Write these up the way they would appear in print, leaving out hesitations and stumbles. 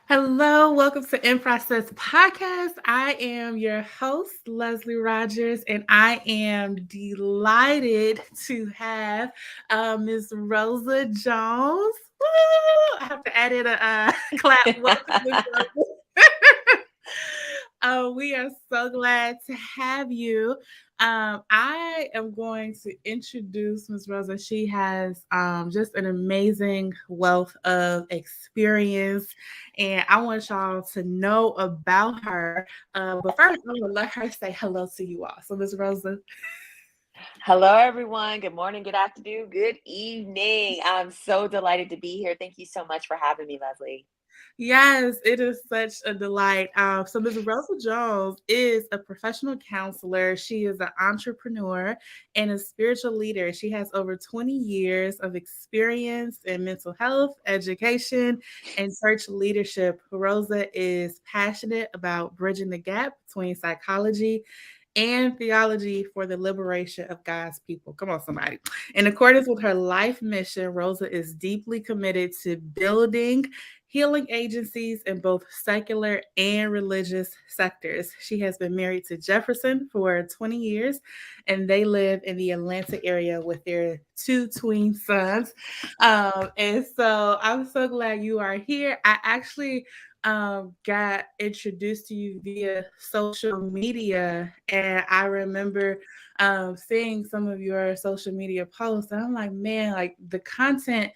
Hello, welcome to In Process Podcast. I am your host, Leslie Rogers, and I am delighted to have Ms. Rosa Jones. Woo! I have to add in a clap. Welcome, Ms. Rosa. We are so glad to have you. I am going to introduce Ms. Rosa. She has just an amazing wealth of experience, and I want y'all to know about her. But first, I'm going to let her say hello to you all. So, Ms. Rosa. Hello, everyone. Good morning, good afternoon, good evening. I'm so delighted to be here. Thank you so much for having me, Leslie. Yes, it is such a delight. So, Ms. Rosa Jones is a professional counselor. She is an entrepreneur and a spiritual leader. She has over 20 years of experience in mental health, education, and church leadership. Rosa is passionate about bridging the gap between psychology and theology for the liberation of God's people. Come on, somebody. In accordance with her life mission, Rosa is deeply committed to building healing agencies in both secular and religious sectors. She has been married to Jefferson for 20 years, and they live in the Atlanta area with their two twin sons. And so I'm so glad you are here. I actually got introduced to you via social media, and I remember seeing some of your social media posts. And I'm like, man, like the content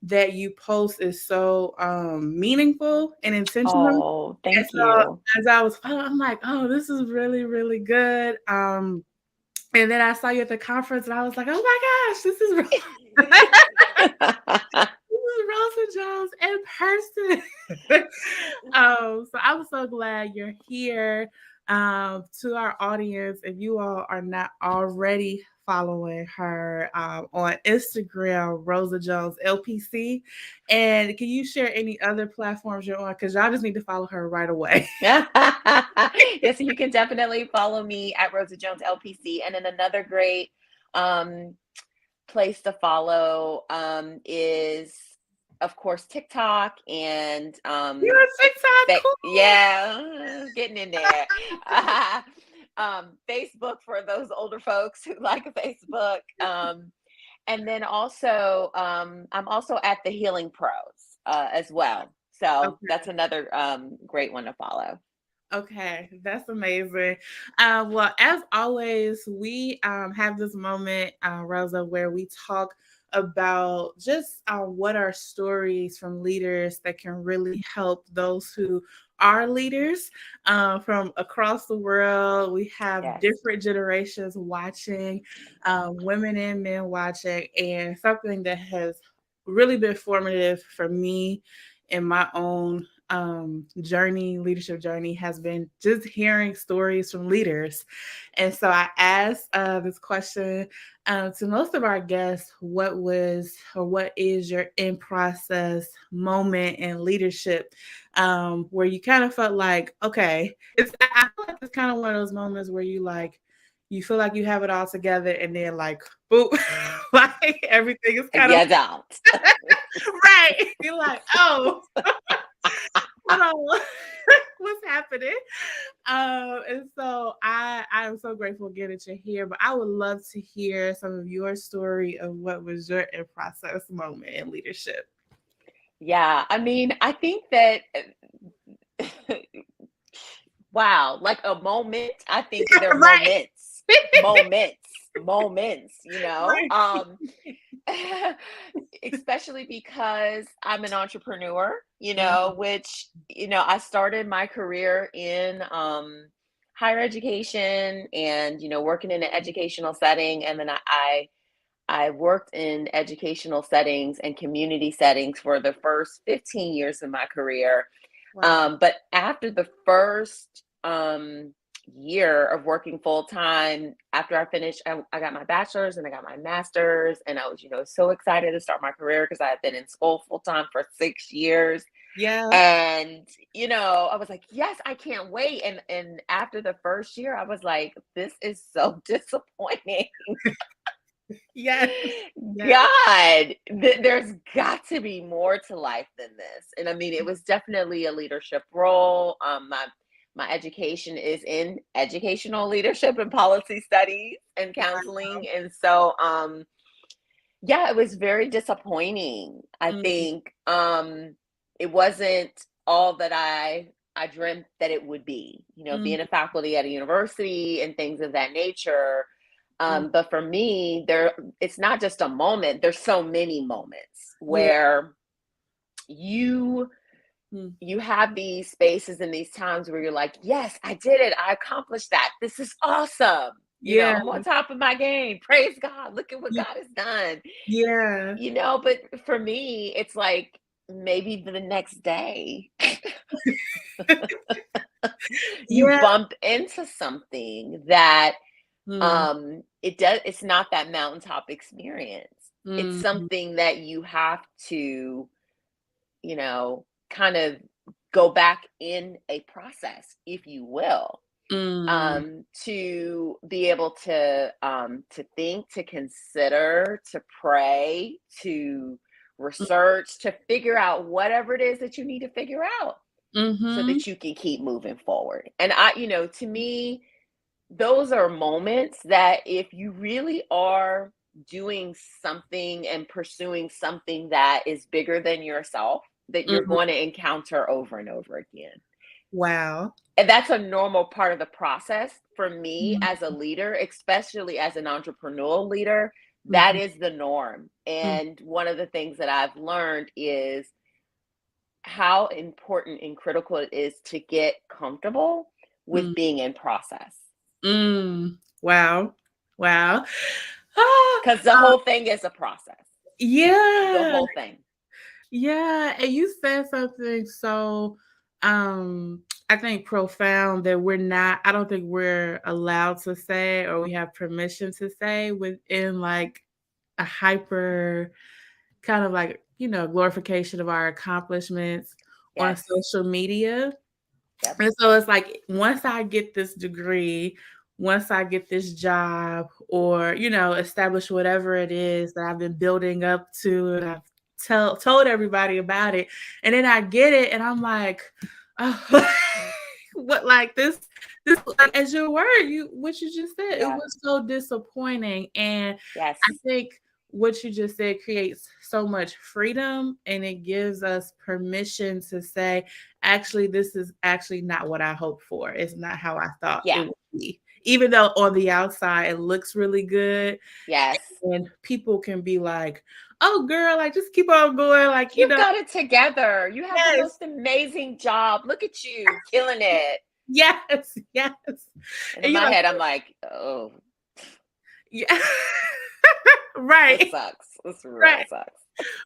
that you post is so meaningful and intentional. Oh, And thank so you. as I was following, I'm like, oh, this is really, really good. And then I saw you at the conference, and I was like, oh my gosh, this is Rosa Jones in person. So I'm so glad you're here. To our audience, if you all are not already following her on Instagram, Rosa Jones LPC, and can you share any other platforms you're on? Because y'all just need to follow her right away. Yes, you can definitely follow me at Rosa Jones LPC. And then another great um, place to follow is, of course, TikTok and You're a TikTok cool. yeah, getting in there. Facebook for those older folks who like Facebook. And then also, I'm also at the Healing Pros as well. So Okay. that's another great one to follow. Okay, that's amazing. Well, as always, we have this moment, Rosa, where we talk about just what are stories from leaders that can really help those who are leaders from across the world. We have Yes. different generations watching, women and men watching, and something that has really been formative for me in my own journey, leadership journey, has been just hearing stories from leaders. And so I asked this question to most of our guests: what was or what is your in process moment in leadership where you kind of felt like, okay, I feel like it's kind of one of those moments where you feel like you have it all together, and then like boop, like everything is kind of You don't. right. You're like, oh, hold on, what's happening? And so I am so grateful again that you're here. But I would love to hear some of your story of what was your in process moment in leadership. Yeah. I mean, I think that, wow, like a moment, I think they're Right, moments, you know? right. Especially because I'm an entrepreneur, Mhm. which, I started my career in higher education and, working in an educational setting. And then I worked in educational settings and community settings for the first 15 years of my career. Wow. But after the first year of working full time, after I finished, I got my bachelor's and I got my master's, and I was, so excited to start my career because I had been in school full time for 6 years. Yeah. And I was like, yes, I can't wait. And after the first year, I was like, this is so disappointing. Yes. Yes. God, there's got to be more to life than this. And I mean, it was definitely a leadership role. My education is in educational leadership and policy studies and counseling. And so yeah, it was very disappointing. I Mm, think it wasn't all that I dreamt that it would be, mm, being a faculty at a university and things of that nature. mm. But for me, it's not just a moment, there's so many moments Yeah. where you Mm. you have these spaces and these times where you're like, yes, I did it. I accomplished that. This is awesome. Yeah. I'm on top of my game. Praise God. Look at what Yeah. God has done. Yeah. But for me, it's like maybe the next day you Yeah. bump into something that Mm, it's not that mountaintop experience. It's mm, something that you have to, kind of go back in a process, if you will, mm, to be able to think, to consider, to pray, to mm, research, to figure out whatever it is that you need to figure out so mhm, that you can keep moving forward. And to me, those are moments that if you really are doing something and pursuing something that is bigger than yourself, that you're mhm. going to encounter over and over again. Wow. And that's a normal part of the process for me Mhm, as a leader, especially as an entrepreneurial leader. That mhm, is the norm. mm, And one of the things that I've learned is how important and critical it is to get comfortable with mm, being in process. mm. Wow. Wow. Ah, Because the whole thing is a process, the yeah. whole thing. Yeah, and you said something so I think profound that I don't think we're allowed to say or we have permission to say within like a hyper kind of like, glorification of our accomplishments on Yes. social media. Yep. And so it's like once I get this degree, once I get this job or, establish whatever it is that I've been building up to and I've told everybody about it. And then I get it and I'm like, oh, what like this like as your word, what you just said, it Yeah. was so disappointing. And I Yes. think what you just said creates so much freedom and it gives us permission to say, actually, this is actually not what I hoped for. It's not how I thought it Yeah. would be. Even though on the outside it looks really good, Yes. and people can be like, "Oh, girl, like just keep on going," like You've got it together. You have the yes, most amazing job. Look at you killing it. yes, yes, And in and you're my like, head, I'm like, oh, yeah, this right, sucks. This really right. sucks.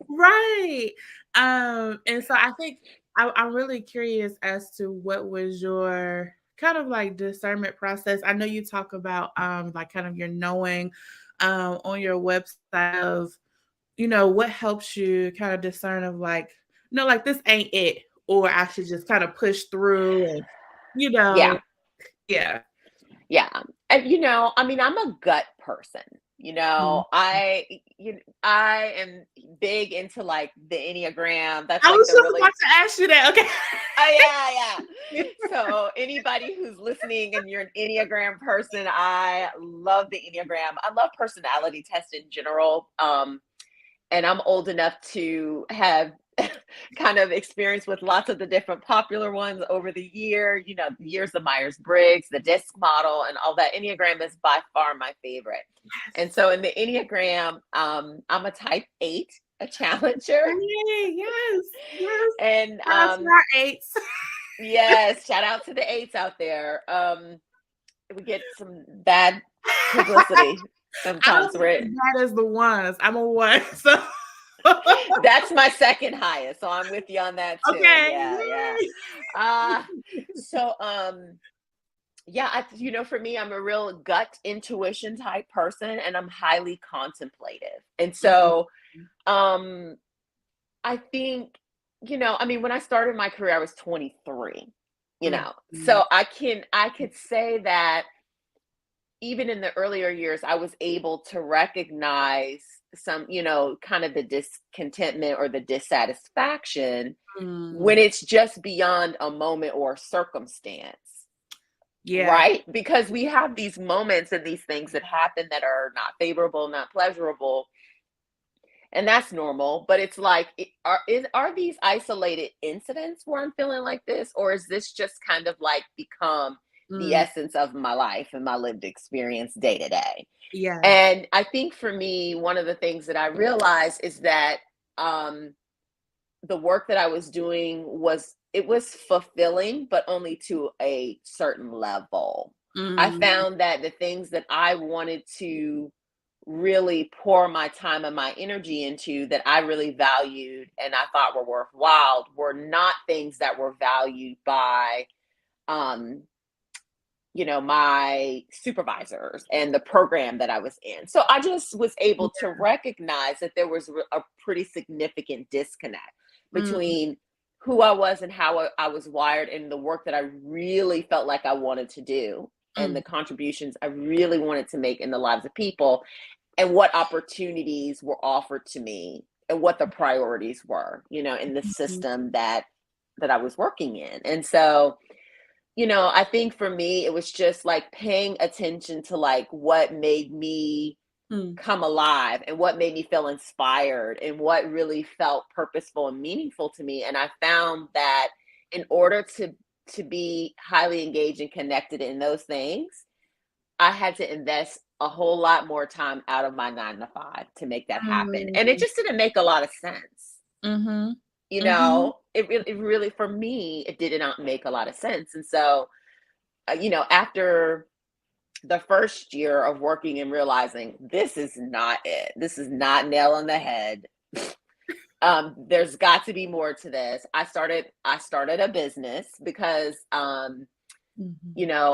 Right. And so I think I'm really curious as to what was your kind of like discernment process. I know you talk about like kind of your knowing on your website of, what helps you kind of discern of like, no, like this ain't it, or I should just kind of push through and you know, Yeah. yeah. Yeah. And I mean, I'm a gut person. Mhm. I am big into like the Enneagram. That's I like was the just really about to ask you that. Okay. Oh yeah, yeah. So anybody who's listening and you're an Enneagram person, I love the Enneagram. I love personality tests in general. And I'm old enough to have kind of experience with lots of the different popular ones over the years of Myers-Briggs, the DISC model, and all that. Enneagram is by far my favorite. And so in the Enneagram, I'm a type 8, a challenger. Hey, yes, yes. And Shout out to our eights. yes, shout out to the 8s out there. We get some bad publicity I sometimes, don't think as right? bad as the ones. I'm a one, so That's my second highest, so I'm with you on that too. okay. Yeah, yeah. Yay. Uh so yeah, for me, I'm a real gut intuition type person and I'm highly contemplative. And Mhm, so um I think, I mean, when I started my career, I was 23, mhm, so I could say that even in the earlier years, I was able to recognize some, kind of the discontentment or the dissatisfaction when Mm, it's just beyond a moment or circumstance, yeah. right? Because we have these moments and these things that happen that are not favorable, not pleasurable, and that's normal. But it's like, are these isolated incidents where I'm feeling like this, or is this just kind of like become the Mm, essence of my life and my lived experience day to day? yes. And I think for me, one of the things that I realized is that, um, the work that I was doing was fulfilling, but only to a certain level. I Mm, found that the things that I wanted to really pour my time and my energy into, that I really valued and I thought were worthwhile, were not things that were valued by, um, my supervisors and the program that I was in. So I just was able to recognize that there was a pretty significant disconnect mm, between who I was and how I was wired, and the work that I really felt like I wanted to do, and mm, the contributions I really wanted to make in the lives of people, and what opportunities were offered to me, and what the priorities were, in the mm, system that I was working in. And so, I think for me, it was just like paying attention to like what made me mm, come alive and what made me feel inspired and what really felt purposeful and meaningful to me. And I found that in order to be highly engaged and connected in those things, I had to invest a whole lot more time out of my 9 to 5 to make that happen. And it mm, just didn't make a lot of sense. mhm, mhm, It really, for me, it did not make a lot of sense. And so, after the first year of working and realizing this is not it, this is not nail on the head. There's got to be more to this. I started a business because, mhm,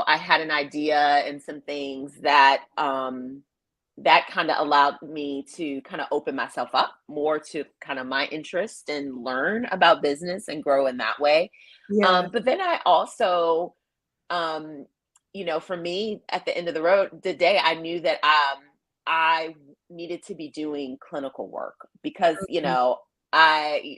I had an idea and some things that, that kind of allowed me to kind of open myself up more to kind of my interest and learn about business and grow in that way. yeah, But then I also, um, for me, at the end of the day, I knew that, I needed to be doing clinical work because, mm,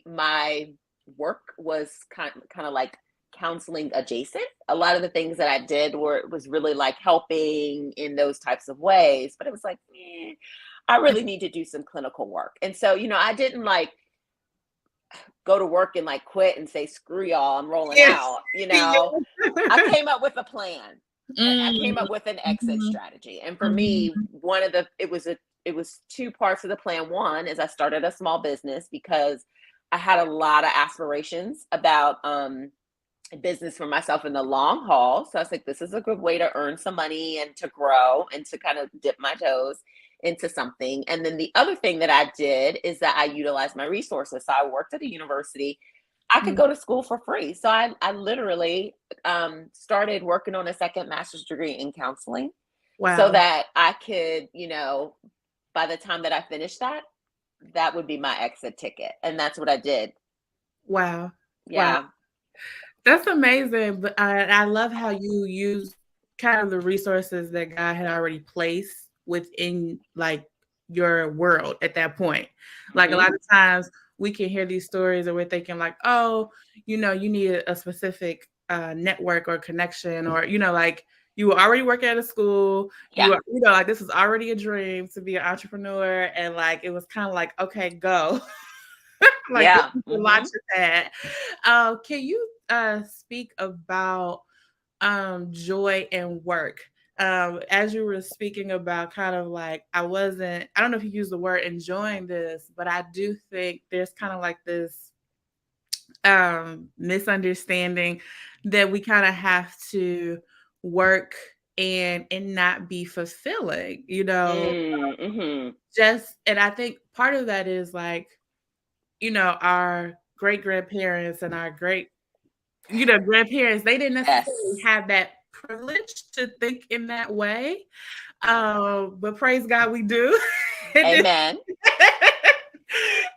my work was kind of like counseling adjacent. A lot of the things that I did was really like helping in those types of ways, but it was like, I really need to do some clinical work. And so, I didn't like go to work and like quit and say, screw y'all, I'm rolling yes, out. I yeah. came up with a plan. I came Mm, up with an exit mhm, strategy. And for me, mhm, one of the it was two parts of the plan. One is I started a small business because I had a lot of aspirations about, business for myself in the long haul. So I was like, this is a good way to earn some money and to grow and to kind of dip my toes into something. And then the other thing that I did is that I utilized my resources. So I worked at a university. I could mm, go to school for free. So I literally, started working on a second master's degree in counseling so wow, that I could, by the time that I finished that, that would be my exit ticket. And that's what I did. wow, wow. Yeah. That's amazing, but I love how you use kind of the resources that God had already placed within, like, your world at that point. Like, a Hmm. lot of times we can hear these stories and we're thinking like, "Oh, you need a specific, network or connection," or, like, you were already working at a school, Yeah. like, this was already a dream to be an entrepreneur, and, like, it was kinda like, "Okay, go." Like, this Yeah. is the launch Hmm. pad. Can you speak about joy and work? As you were speaking about kind of like, I don't know if you use the word enjoying this, but I do think there's kind of like this misunderstanding that we kind of have to work and not be fulfilling, Mm-hmm. just, and I think part of that is like, our great grandparents and our great, grandparents, they didn't necessarily Yes. have that privilege to think in that way. But praise God, we do. And then- Amen.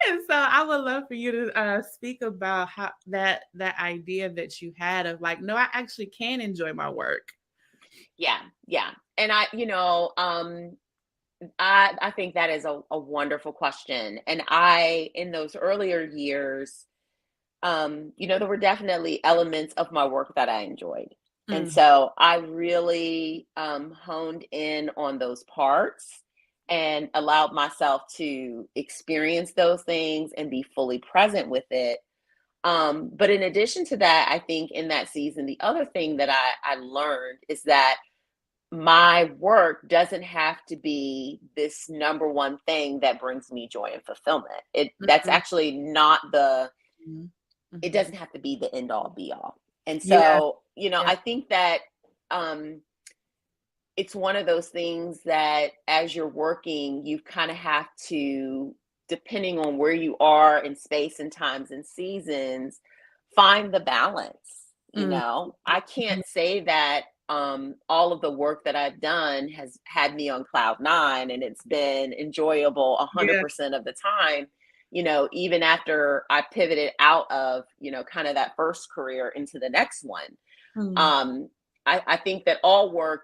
and so I would love for you to speak about how that idea that you had of like, no, I actually can enjoy my work. Yeah. Yeah. and I think that is a wonderful question. And in those earlier years, there were definitely elements of my work that I enjoyed. And Mm, so I really honed in on those parts and allowed myself to experience those things and be fully present with it. But in addition to that, I think in that season, the other thing that I learned is that my work doesn't have to be this number one thing that brings me joy and fulfillment. That's mhm, actually not the mhm, it mhm. doesn't have to be the end all be all. And Yeah, so, yeah. I think that um it's one of those things that as you're working, you kind of have to, depending on where you are in space and times and seasons, find the balance. Mm, I can't say that all of the work that I've done has had me on cloud nine and it's been enjoyable yeah. 100% of the time. Even after I pivoted out of, kind of that first career into the next one. Mm, um, I think that all work,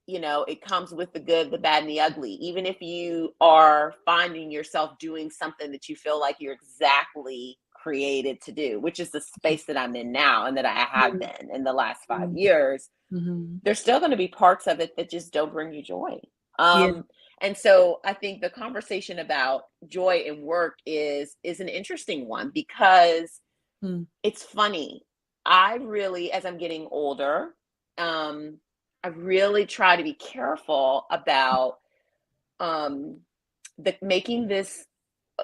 it comes with the good, the bad, and the ugly. Even if you are finding yourself doing something that you feel like you're exactly created to do, which is the space that I'm in now and that I have mm, been in the last five mm, years, mhm. there's still going to be parts of it that just don't bring you joy. Yeah. And so I think the conversation about joy in work is an interesting one because Mm, it's funny. I really, as I'm getting older, um, I really try to be careful about um, the making this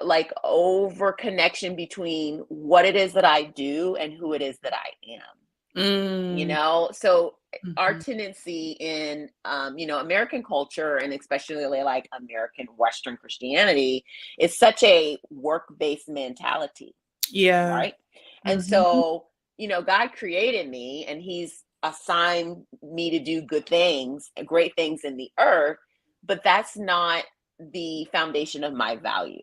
like over connection between what it is that I do and who it is that I am. mm, So our mhm. tendency in American culture and especially like American Western Christianity is such a work-based mentality, Yeah. right? And Mhm, so, God created me and he's assigned me to do good things, great things in the earth, but that's not the foundation of my value,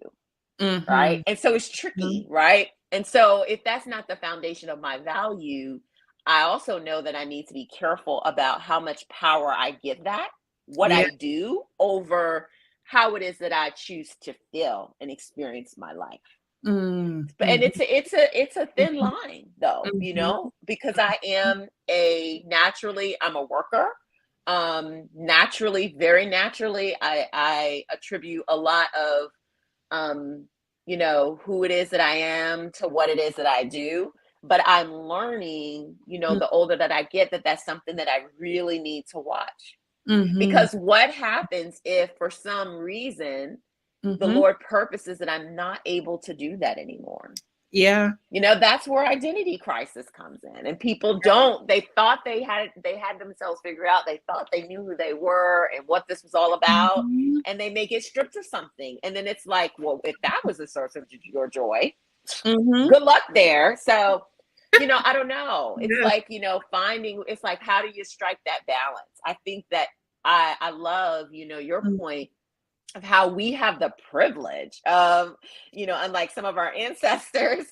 right? mhm, And so it's mhm, tricky, right? And so if that's not the foundation of my value, I also know that I need to be careful about how much power I give that, what yeah. I do over how it is that I choose to feel and experience my life. Mm, But and mhm, it's a thin mhm, line though, mhm, because I'm a worker. Naturally, very naturally, I attribute a lot of um, who it is that I am to what it is that I do. But I'm learning, mm, the older that I get, that that's something that I really need to watch. mhm, Because what happens if for some reason the mhm. Lord purposes that I'm not able to do that anymore? Yeah. That's where identity crisis comes in. And people don't, they thought they had themselves figured out. They thought they knew who they were and what this was all about. Mhm, And they may get stripped of something. And then it's like, well, if that was the source of your joy, mhm. good luck there. So, I don't know. It's Yeah. like, it's like, how do you strike that balance? I think that I love, your Mm, point of how we have the privilege of, unlike some of our ancestors,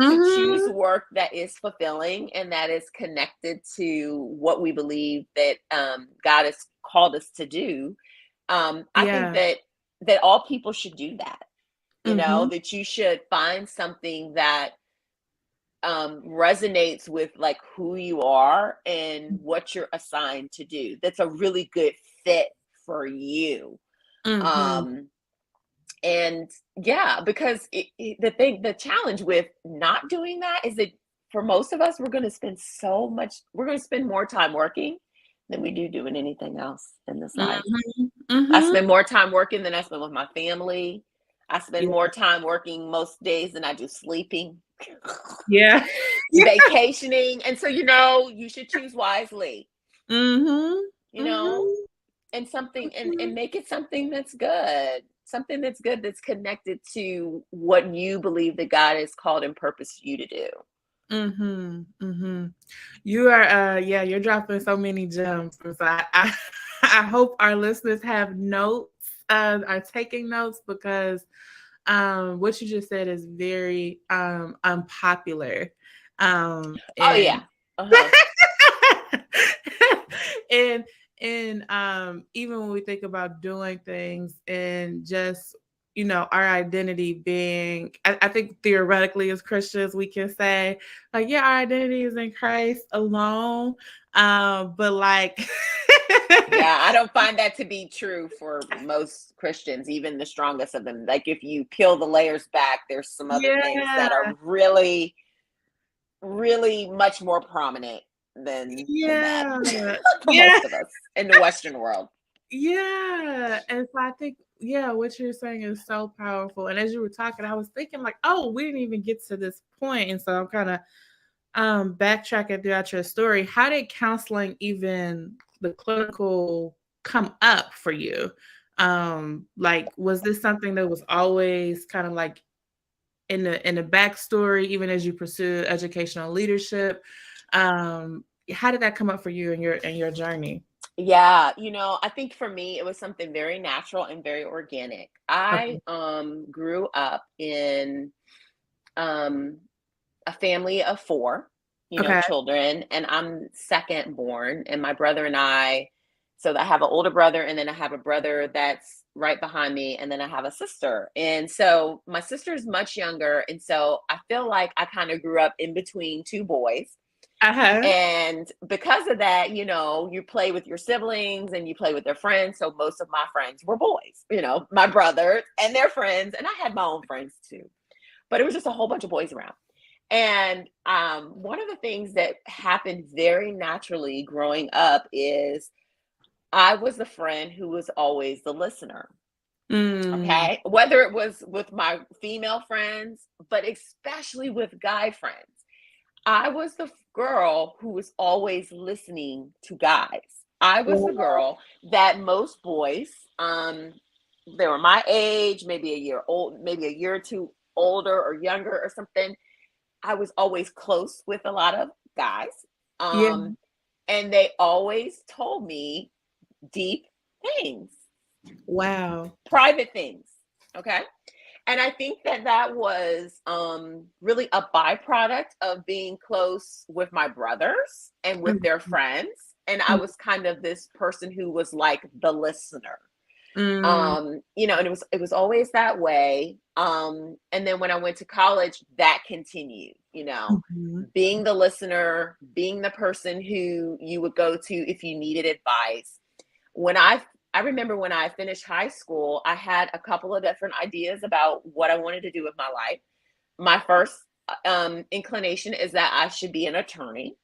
to choose mhm. work that is fulfilling and that is connected to what we believe that God has called us to do. I think Yeah. that all people should do that. Mhm, That you should find something that resonates with like who you are and what you're assigned to do. That's a really good fit for you. mhm. Um, and yeah, because the challenge with not doing that is that for most of us, we're going to spend more time working than we do doing anything else in this life. Mhm, I mhm. spend more time working than I spend with my family. I spend Yeah. more time working most days than I do sleeping, Yeah. Yeah. vacationing. And so, you should choose wisely, Mhm, you know, mhm, and something and mhm. make it something that's good, that's connected to what you believe that God has called and purposed you to do. Mhm, mhm. You are, yeah, you're dropping so many gems, and so I I hope our listeners have notes, are taking notes because, what you just said is very, unpopular, Oh yeah. and Uh-huh. and And even when we think about doing things and just, our identity being, I think theoretically as Christians, we can say, like, yeah, our identity is in Christ alone. But like, Yeah, I don't find that to be true for most Christians, even the strongest of them. Like if you peel the layers back, there's some other things yeah, that are really, really much more prominent than that yeah, for yeah. most of us in the Western world. Yeah. And so I think, yeah, what you're saying is so powerful. And as you were talking, I was thinking like, oh, we didn't even get to this point. And so I'm kind of backtracking throughout your story. How did counseling, even the clinical, come up for you? Like, was this something that was always kind of like in the backstory, even as you pursue educational leadership? How did that come up for you in your journey? Yeah, I think for me it was something very natural and very organic. I Okay. grew up in um a family of four, Okay. children, and I'm second born, and my brother and I, so I have an older brother, and then I have a brother that's right behind me, and then I have a sister. And so my sister's much younger, and so I feel like I kind of grew up in between two boys. Uh-huh. And because of that, you play with your siblings and you play with their friends. So most of my friends were boys, my brother and their friends, and I had my own friends too. But it was just a whole bunch of boys around. And one of the things that happened very naturally growing up is I was the friend who was always the listener. Mm. Okay. Whether it was with my female friends, but especially with guy friends. I was the girl who was always listening to guys. I was the Wow. girl that most boys, they were my age, maybe a year old, maybe a year or two older or younger or something. I was always close with a lot of guys. Yeah. And they always told me deep things, Wow. private things. Okay. And I think that that was really a byproduct of being close with my brothers and with their Mhm. friends. And I was kind of this person who was like the listener. Mm. And it was always that way. And then when I went to college, that continued, Mhm. being the listener, being the person who you would go to if you needed advice. When I remember when I finished high school, I had a couple of different ideas about what I wanted to do with my life. My first inclination is that I should be an attorney,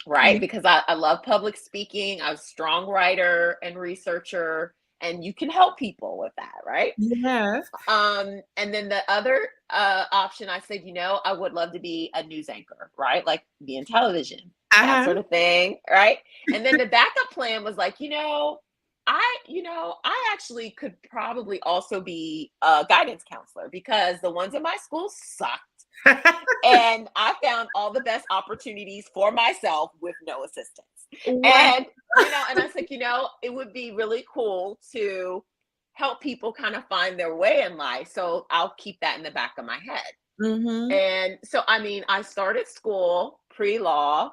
right? Yeah. Because I love public speaking. I was a strong writer and researcher, and you can help people with that, right? Yes. And then the other option, I said, I would love to be a news anchor, right? Like be in television, that Uh-huh. sort of thing, right? And then the backup plan was like, I actually could probably also be a guidance counselor because the ones in my school sucked. And I found all the best opportunities for myself with no assistance. Wow. And, and I said, it would be really cool to help people kind of find their way in life. So I'll keep that in the back of my head. Mhm. And so, I mean, I started school pre law,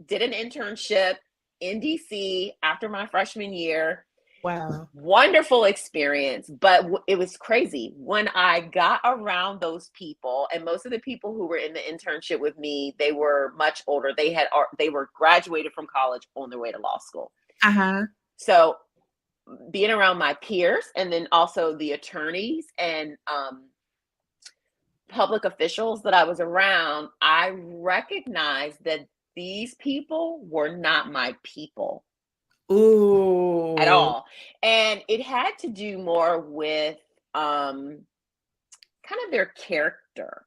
did an internship in DC after my freshman year. Wow. Wonderful experience, but it was crazy when I got around those people. And most of the people who were in the internship with me, they were much older. They were graduated from college on their way to law school. Uh-huh. So being around my peers and then also the attorneys and public officials that I was around, I recognized that these people were not my people at Ooh. all. And it had to do more with um, kind of their character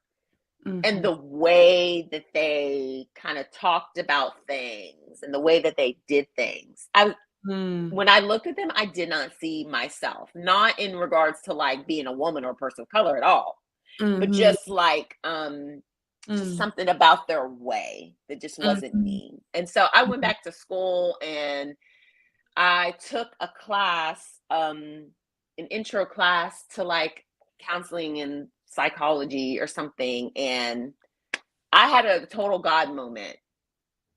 and Mhm. the way that they kind of talked about things and the way that they did things. Mm. When I looked at them, I did not see myself, not in regards to like being a woman or a person of color at all, but Mhm. just like just Mm. something about their way that just wasn't Mhm. me. And so I went Mhm. back to school and I took a class, an intro class to like counseling and psychology or something. And I had a total God moment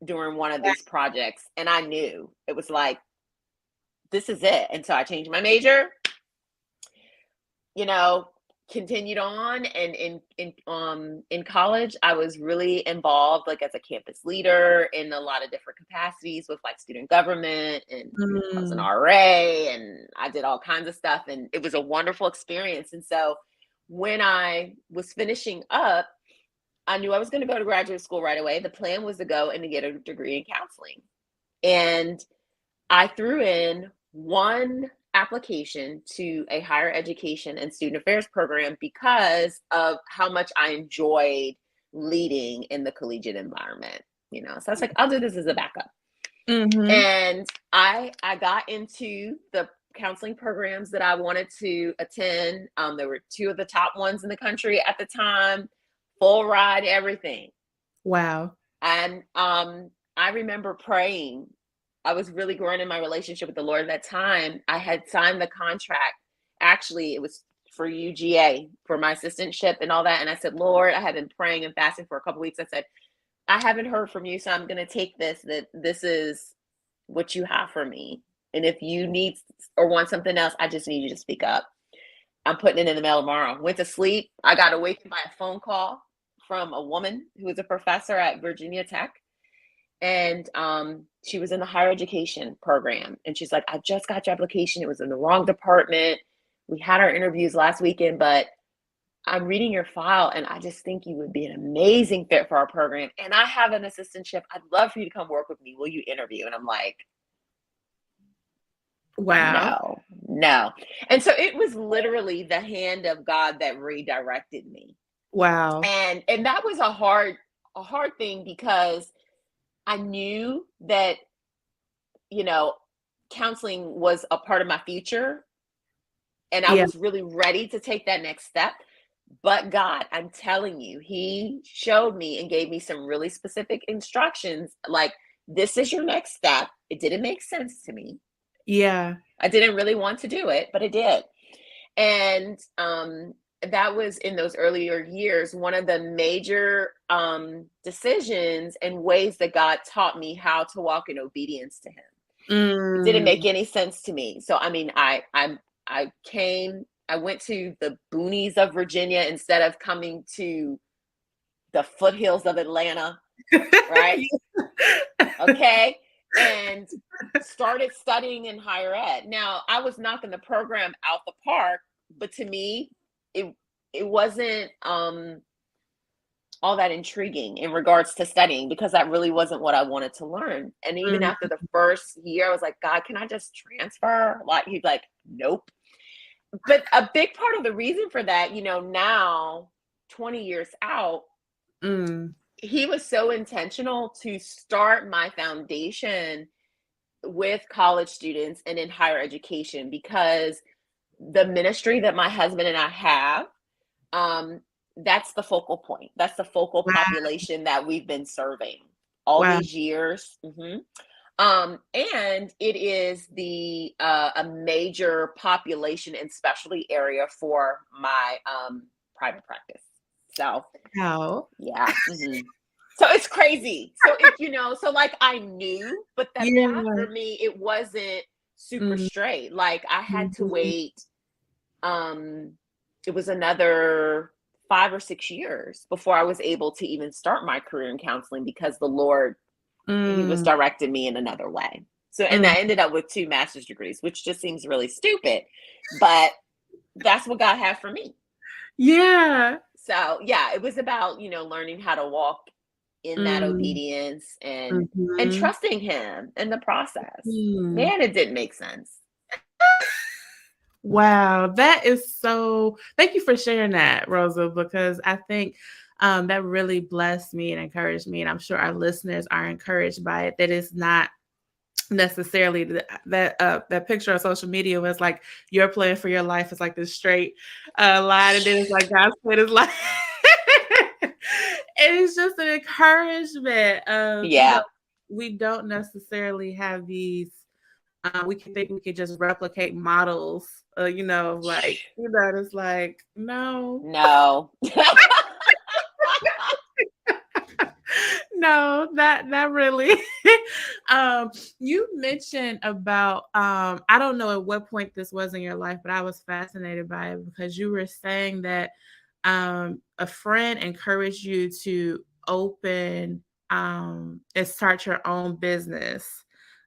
during one of these projects. And I knew it was like, this is it. And so I changed my major, you know, continued on, and in college I was really involved, like as a campus leader in a lot of different capacities with like student government, and I was an Mm. RA, and I did all kinds of stuff, and it was a wonderful experience. And so when I was finishing up, I knew I was going to go to graduate school right away. The plan was to go and to get a degree in counseling. And I threw in one application to a higher education and student affairs program because of how much I enjoyed leading in the collegiate environment. So I was like, I'll do this as a backup. Mhm. And I got into the counseling programs that I wanted to attend. There were two of the top ones in the country at the time, full ride, everything. Wow. And I remember praying. I was really growing in my relationship with the Lord at that time. I had signed the contract. Actually, it was for UGA, for my assistantship and all that. And I said, Lord, I had been praying and fasting for a couple of weeks. I said, I haven't heard from you, so I'm going to take this, that this is what you have for me. And if you need or want something else, I just need you to speak up. I'm putting it in the mail tomorrow. Went to sleep. I got awakened by a phone call from a woman who was a professor at Virginia Tech. And she was in the higher education program. And she's like, I just got your application. It was in the wrong department. We had our interviews last weekend, but I'm reading your file and I just think you would be an amazing fit for our program. And I have an assistantship. I'd love for you to come work with me. Will you interview? And I'm like, Wow. no. And so it was literally the hand of God that redirected me. Wow. And that was a hard thing, because I knew that, counseling was a part of my future, and I Yeah. was really ready to take that next step. But God, I'm telling you, He showed me and gave me some really specific instructions, like, this is your next step. It didn't make sense to me. Yeah. I didn't really want to do it, but it did. And that was in those earlier years, one of the major decisions and ways that God taught me how to walk in obedience to Him. It didn't make Mm. any sense to me. So, I mean, I went to the boonies of Virginia instead of coming to the foothills of Atlanta, right? Okay. And started studying in higher ed. Now, I was knocking the program out the park, but to me, it wasn't all that intriguing in regards to studying, because that really wasn't what I wanted to learn. And even Mm. after the first year, I was like, God, can I just transfer? Like, he's like, nope. But a big part of the reason for that, now 20 years out, Mm. He was so intentional to start my foundation with college students and in higher education, because the ministry that my husband and I have, that's the focal point. That's the focal Wow. population that we've been serving all Wow. these years. And it is the a major population and specialty area for my private practice. So Wow. yeah. So it's crazy. So so like I knew, but that path Yeah. for me, it wasn't super Mm. straight. Like I had to Mhm. wait. It was another 5 or 6 years before I was able to even start my career in counseling, because the Lord, He was Mm. directing me in another way. So, and Mm. I ended up with 2 master's degrees, which just seems really stupid, but that's what God had for me. Yeah. So yeah, it was about, learning how to walk in that Mm. obedience, and Mhm. trusting Him in the process. Mm. Man, it didn't make sense. Wow, that is so thank you for sharing that, Rosa, because I think that really blessed me and encouraged me. And I'm sure our listeners are encouraged by it. That it's not necessarily that picture on social media was like your plan for your life is like this straight line, and then it's like God's plan is like it's just an encouragement of, Yeah. we don't necessarily have these we can think we could just replicate models, like, it's like, no, No. No, not really. um, you mentioned about I don't know at what point this was in your life, but I was fascinated by it because you were saying that a friend encouraged you to open and start your own business.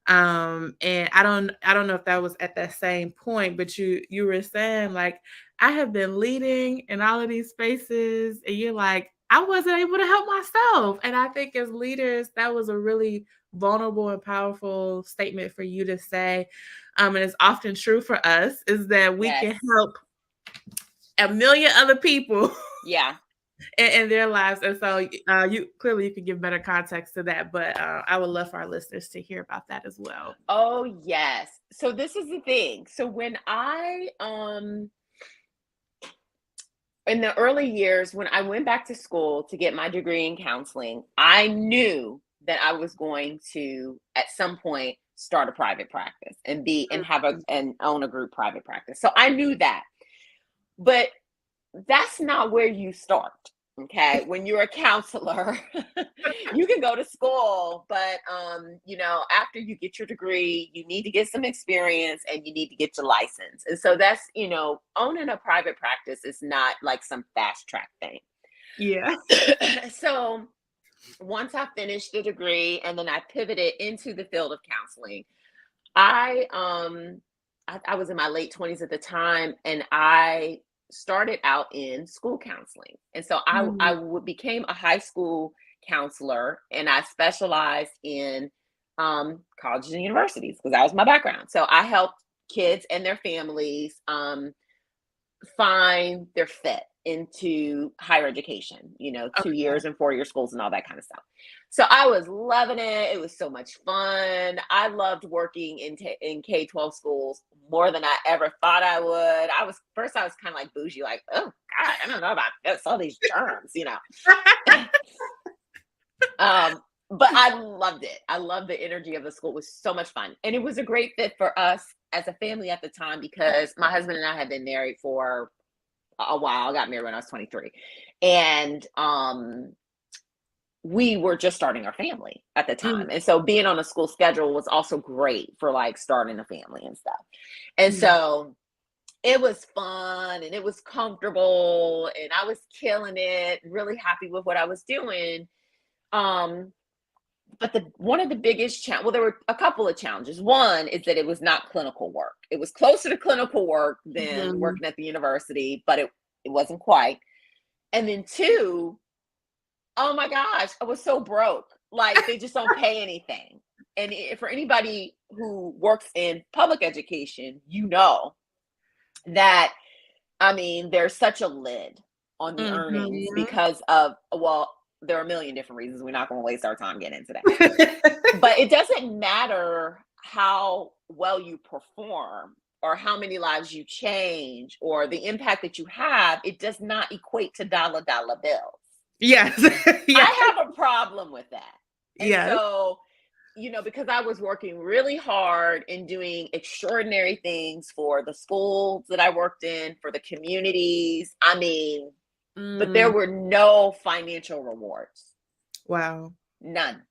And I don't know if that was at that same point, but you were saying like I have been leading in all of these spaces, and you're like, I wasn't able to help myself. And I think as leaders, that was a really vulnerable and powerful statement for you to say. And it's often true for us is that we can Yes. help a million other people Yeah. in their lives. And so you clearly you could give better context to that, but I would love for our listeners to hear about that as well. Oh, yes. So this is the thing. So when in the early years, when I went back to school to get my degree in counseling, I knew that I was going to, at some point, start a private practice and have and own a group private practice. So I knew that. But that's not where you start. Okay. When you're a counselor, you can go to school, but after you get your degree, you need to get some experience and you need to get your license. And so that's, owning a private practice is not like some fast track thing. Yeah. So once I finished the degree and then I pivoted into the field of counseling, I was in my late 20s at the time, and I started out in school counseling. And so I became a high school counselor, and I specialized in colleges and universities because that was my background. So I helped kids and their families find their fit into higher education, 2 years and 4-year schools and all that kind of stuff. So I was loving it. It was so much fun. I loved working in K-12 schools more than I ever thought I would. I was kind of like bougie, like, oh God, I don't know about this, all these germs. But I loved it. I loved the energy of the school. It was so much fun. And it was a great fit for us as a family at the time because my husband and I had been married for a while. I got married when I was 23. And we were just starting our family at the time. And so being on a school schedule was also great for like starting a family and stuff. And so it was fun and it was comfortable and I was killing it, really happy with what I was doing. But one of the biggest there were a couple of challenges. One is that it was not clinical work. It was closer to clinical work than working at the university, but it wasn't quite. And then two, oh my gosh, I was so broke. Like they just don't pay anything. And for anybody who works in public education, that, there's such a lid on the earnings because of, there are a million different reasons. We're not going to waste our time getting into that. But it doesn't matter how well you perform or how many lives you change or the impact that you have. It does not equate to dollar bills. Yes. I have a problem with that. And yes. so, because I was working really hard and doing extraordinary things for the schools that I worked in, for the communities. But there were no financial rewards. Wow. None.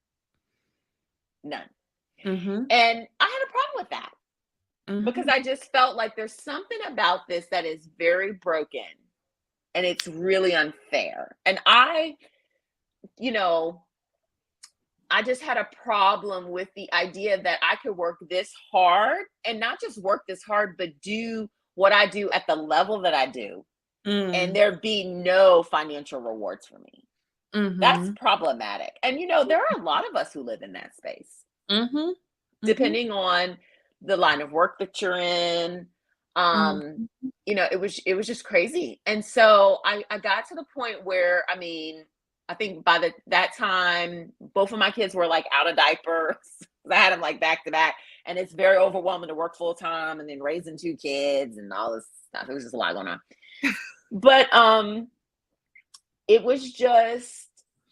Mm-hmm. And I had a problem with that because I just felt like there's something about this that is very broken and it's really unfair. And I just had a problem with the idea that I could work this hard and not just work this hard, but do what I do at the level that I do. And there'd be no financial rewards for me. That's problematic. And, there are a lot of us who live in that space, depending on the line of work that you're in. It was just crazy. And so I got to the point where, I think by that time, both of my kids were like out of diapers. I had them like back to back. And it's very overwhelming to work full time and then raising 2 kids and all this stuff. It was just a lot going on. But it was just,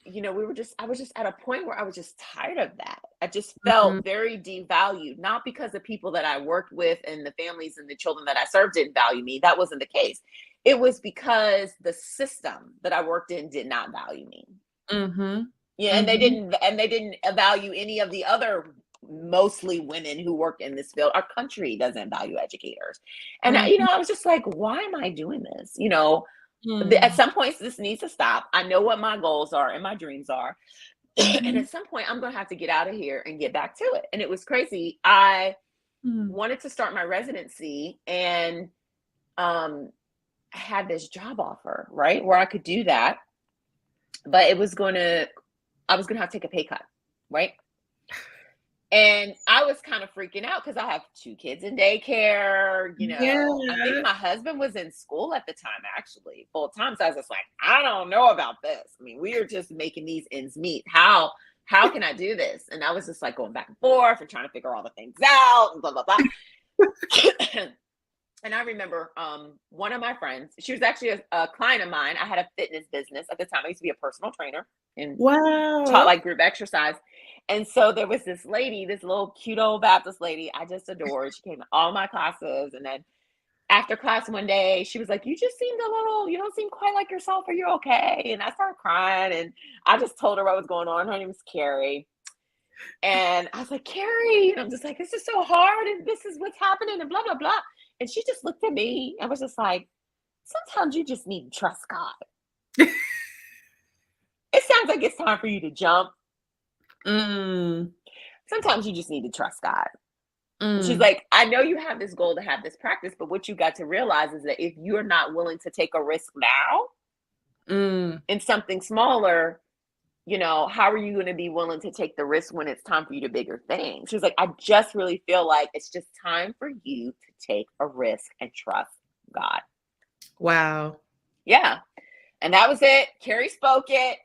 I was just at a point where I was just tired of that. I just felt very devalued, not because the people that I worked with and the families and the children that I served didn't value me. That wasn't the case. It was because the system that I worked in did not value me. Yeah, Mhm. and they didn't value any of the other mostly women who work in this field. Our country doesn't value educators. And you Mhm. know, I was just like, why am I doing this? You know, at Mm. some points this needs to stop. I know what my goals are and my dreams are. And Mhm. at some point I'm going to have to get out of here and get back to it. And it was crazy. I Mm. wanted to start my residency and um had this job offer, right? Where I could do that, but I was going to have to take a pay cut, right? And I was kind of freaking out because I have two kids in daycare. You know, I think Yeah. my husband was in school at the time, actually, full time. So I was just like, I don't know about this. I mean, we are just making these ends meet. How can I do this? And I was just like going back and forth and trying to figure all the things out and blah blah blah. And I remember one of my friends, she was actually a client of mine. I had a fitness business at the time. I used to be a personal trainer and taught Wow. like group exercise. And so there was this lady, this little cute old Baptist lady I just adored. She came to all my classes. And then after class one day, she was like, you just seemed a little, you don't seem quite like yourself. Are you okay? And I started crying. And I just told her what was going on. Her name was Carrie. And I was like, Carrie, and I'm just like, this is so hard. And this is what's happening and blah, blah, blah. And she just looked at me and was just like, sometimes you just need to trust God. It sounds like it's time for you to jump. Mm. Sometimes you just need to trust God. And she's Mm. like, I know you have this goal to have this practice, but what you got to realize is that if you're not willing to take a risk now Mm. in something smaller, you know, how are you going to be willing to take the risk when it's time for you to bigger things? She's like, I just really feel like it's just time for you to take a risk and trust God. Wow. Yeah. And that was it. Carrie spoke it.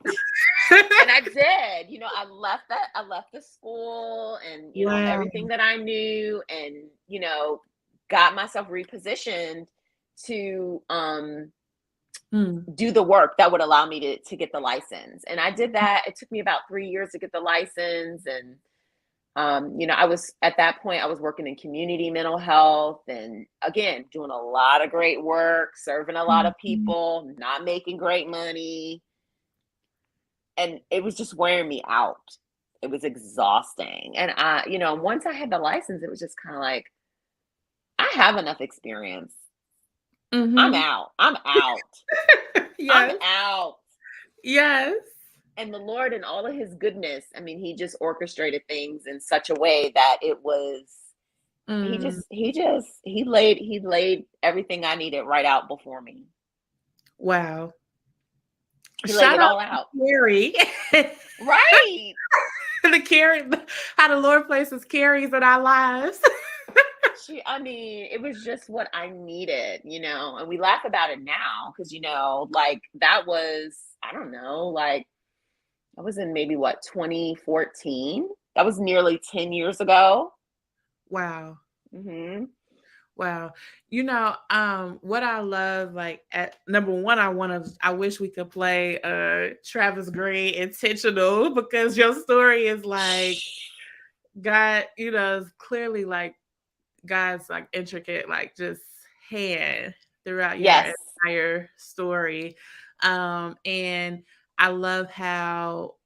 And I did. You know, I left the school and, you know, Wow. everything that I knew and, you know, got myself repositioned to Mm. do the work that would allow me to get the license. And I did that. It took me about 3 years to get the license. And you know, I was at that point, I was working in community mental health and again, doing a lot of great work, serving a lot of Mhm. people, not making great money. And it was just wearing me out. It was exhausting. And you know, once I had the license, it was just kind of like, I have enough experience. I'm Mhm. out. I'm out. I'm Yes. out. Yes. And the Lord and all of his goodness, I mean, he just orchestrated things in such a way that it was Mm. he laid everything I needed right out before me. Wow. He laid Shout it out all to out. Carrie. Right. The carry, how the Lord places carries in our lives. I mean, it was just what I needed, you know, and we laugh about it now because, you know, like that was, I don't know, like I was in maybe what, 2014? That was nearly 10 years ago. Wow. Hmm. Wow. You know, what I love, like at number one, I wish we could play Travis Green intentional because your story is like God, you know, is clearly like God's like intricate, like just hand throughout your Yes. entire story. And I love how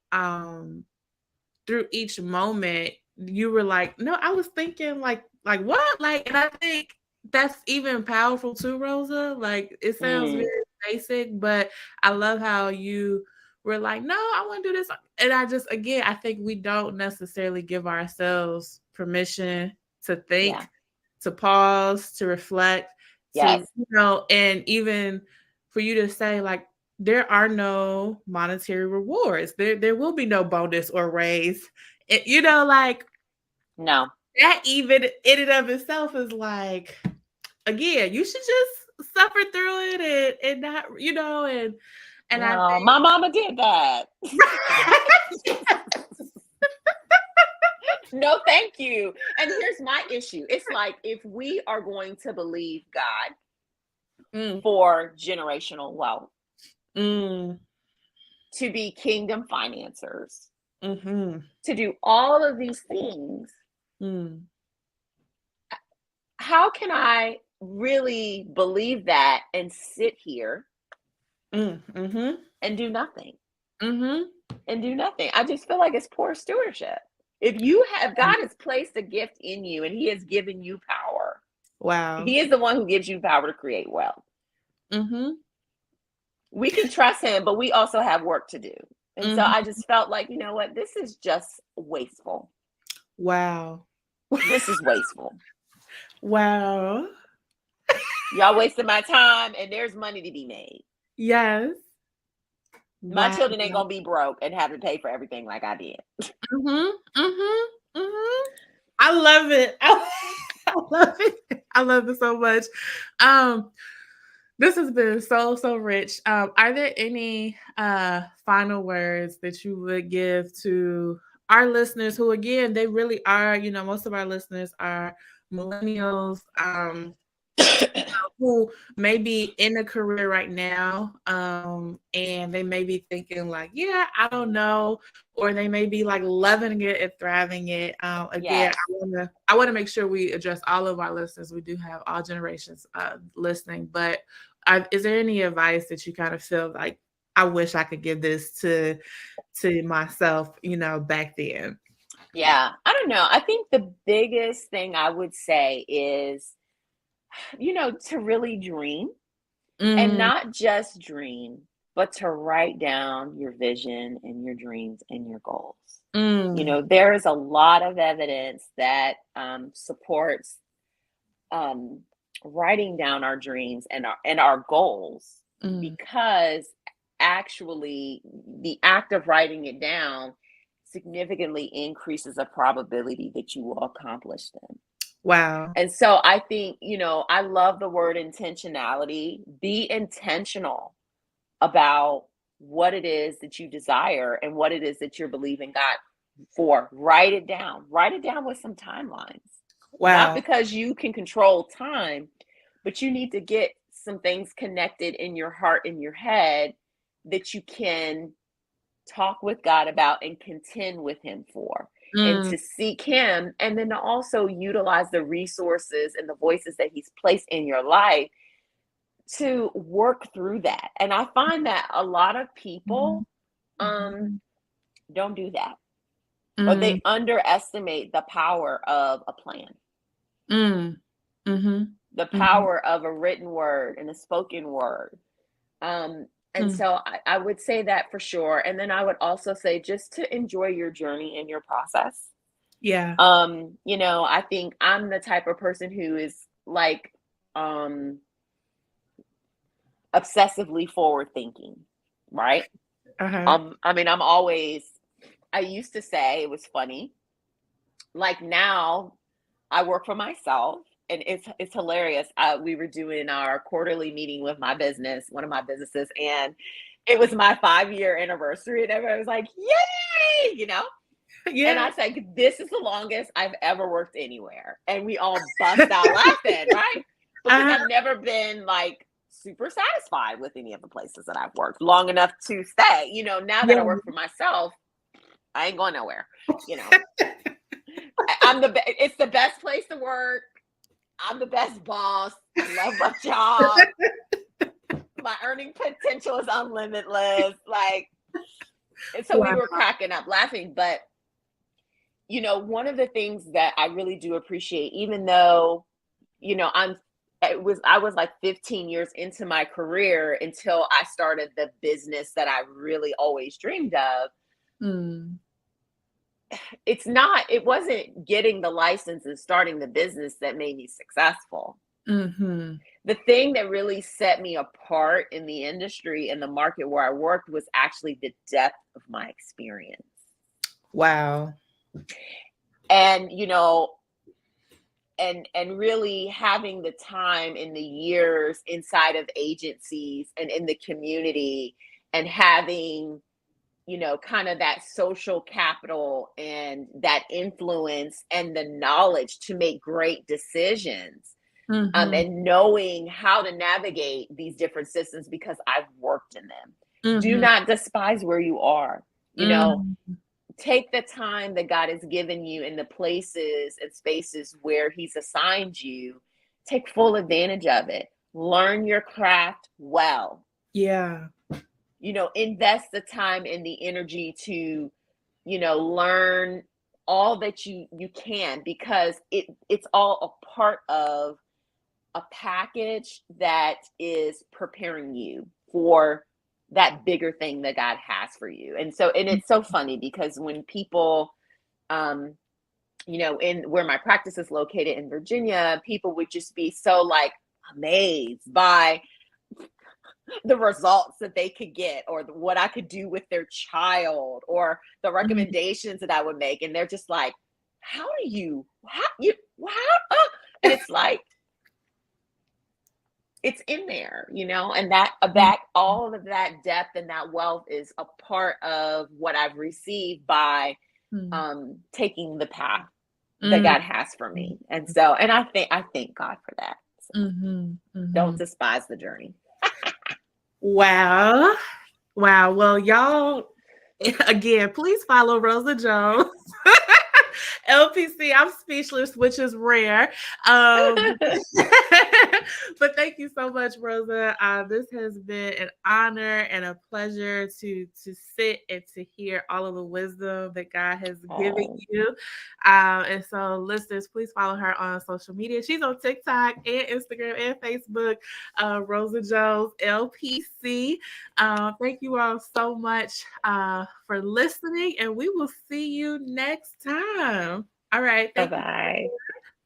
through each moment you were like, no, I was thinking like what? Like, and I think that's even powerful too, Rosa. Like it sounds very Mm, basic, but I love how you were like, no, I want to do this. And I just again I think we don't necessarily give ourselves permission to yeah. think, to pause, to reflect, to Yes. and even for you to say like there are no monetary rewards. There will be no bonus or raise. Like No. that even in and of itself is like again, you should just suffer through it and not, and I No, my mama did that. think No, thank you. And here's my issue. It's like if we are going to believe God mm, for generational wealth, mm, to be kingdom financiers, mm-hmm, to do all of these things, mm, how can I really believe that and sit here mm, mm-hmm, and do nothing? mm-hmm. and do nothing. I just feel like it's poor stewardship. If you have, God has placed a gift in you and he has given you power. Wow. He is the one who gives you power to create wealth. Mm-hmm. We can trust him, but we also have work to do. And so I Mm-hmm. just felt like, you know what, this is just wasteful. Wow. This is wasteful. Wow. Y'all wasting my time and there's money to be made. Yes. My Wow. children ain't gonna be broke and have to pay for everything like I did. Mm-hmm. Mm-hmm. Mm-hmm. I love it. I love it. I love it so much. Um, this has been so rich. Are there any final words that you would give to our listeners who, again, they really are, most of our listeners are millennials, who may be in a career right now, and they may be thinking like, yeah, I don't know, or they may be like loving it and thriving it. Again, Yes. I want to make sure we address all of our listeners. We do have all generations listening, but is there any advice that you kind of feel like I wish I could give this to myself, back then? Yeah, I don't know. I think the biggest thing I would say is, to really dream, and Mm, not just dream, but to write down your vision and your dreams and your goals. mm, There is a lot of evidence that supports um, writing down our dreams and our goals, mm. because actually the act of writing it down significantly increases the probability that you will accomplish them. Wow. And so I think, I love the word intentionality. Be intentional about what it is that you desire and what it is that you're believing God for. Write it down. Write it down with some timelines. Not Wow. because you can control time, but you need to get some things connected in your heart and your head that you can talk with God about and contend with him for, and Mm, to seek him, and then to also utilize the resources and the voices that he's placed in your life to work through that. And I find that a lot of mhm, people um mhm, don't do that, or mm, they underestimate the power of a plan, mm, mhm, the mhm, power of a written word and a spoken word. And mm. so I would say that for sure. And then I would also say just to enjoy your journey and your process. Yeah. I think I'm the type of person who is like um obsessively forward thinking, right? Uh-huh. I mean, I used to say, it was funny, like now I work for myself, and it's hilarious. We were doing our quarterly meeting with my business, one of my businesses, and it was my 5-year anniversary, and everybody was like, "Yay!" And Yeah. I said, "This is the longest I've ever worked anywhere," and we all bust out laughing, right? Because Uh-huh, I've never been like super satisfied with any of the places that I've worked long enough to stay. Now that I yeah. work for myself, I ain't going nowhere. You know, it's the best place to work. I'm the best boss. I love my job. My earning potential is unlimitless. Like, and so we Wow. were cracking up laughing. But, one of the things that I really do appreciate, even though, I was like 15 years into my career until I started the business that I really always dreamed of. Mm, It wasn't getting the license and starting the business that made me successful. mhm. The thing that really set me apart in the industry and the market where I worked was actually the depth of my experience. Wow. And, and really having the time in the years inside of agencies and in the community, and having, kind of that social capital and that influence and the knowledge to make great decisions, Mhm, and knowing how to navigate these different systems because I've worked in them. Do mhm, not despise where you are. mm. Take the time that God has given you in the places and spaces where he's assigned you. Take full advantage of it. Learn your craft well. Yeah. invest the time and the energy to, learn all that you can, because it's all a part of a package that is preparing you for that bigger thing that God has for you. And it's so funny because when people, um, in where my practice is located in Virginia, people would just be so like amazed by the results that they could get, or what I could do with their child, or the Mhm. recommendations that I would make. And they're just like, how? And it's like, it's in there, and that all of that depth and that wealth is a part of what I've received by Mhm. taking the path that Mhm. God has for me. And I thank God for that. So Mhm. don't Mhm. despise the journey. Wow. Wow. Well, y'all, again, please follow Rosa Jones. LPC, I'm speechless, which is rare. Um, but thank you so much, Rosa. This has been an honor and a pleasure to sit and to hear all of the wisdom that God has given Oh, you. And so, listeners, please follow her on social media. She's on TikTok and Instagram and Facebook, Rosa Jones LPC. Thank you all so much for listening, and we will see you next time. All right. bye Thank you. bye.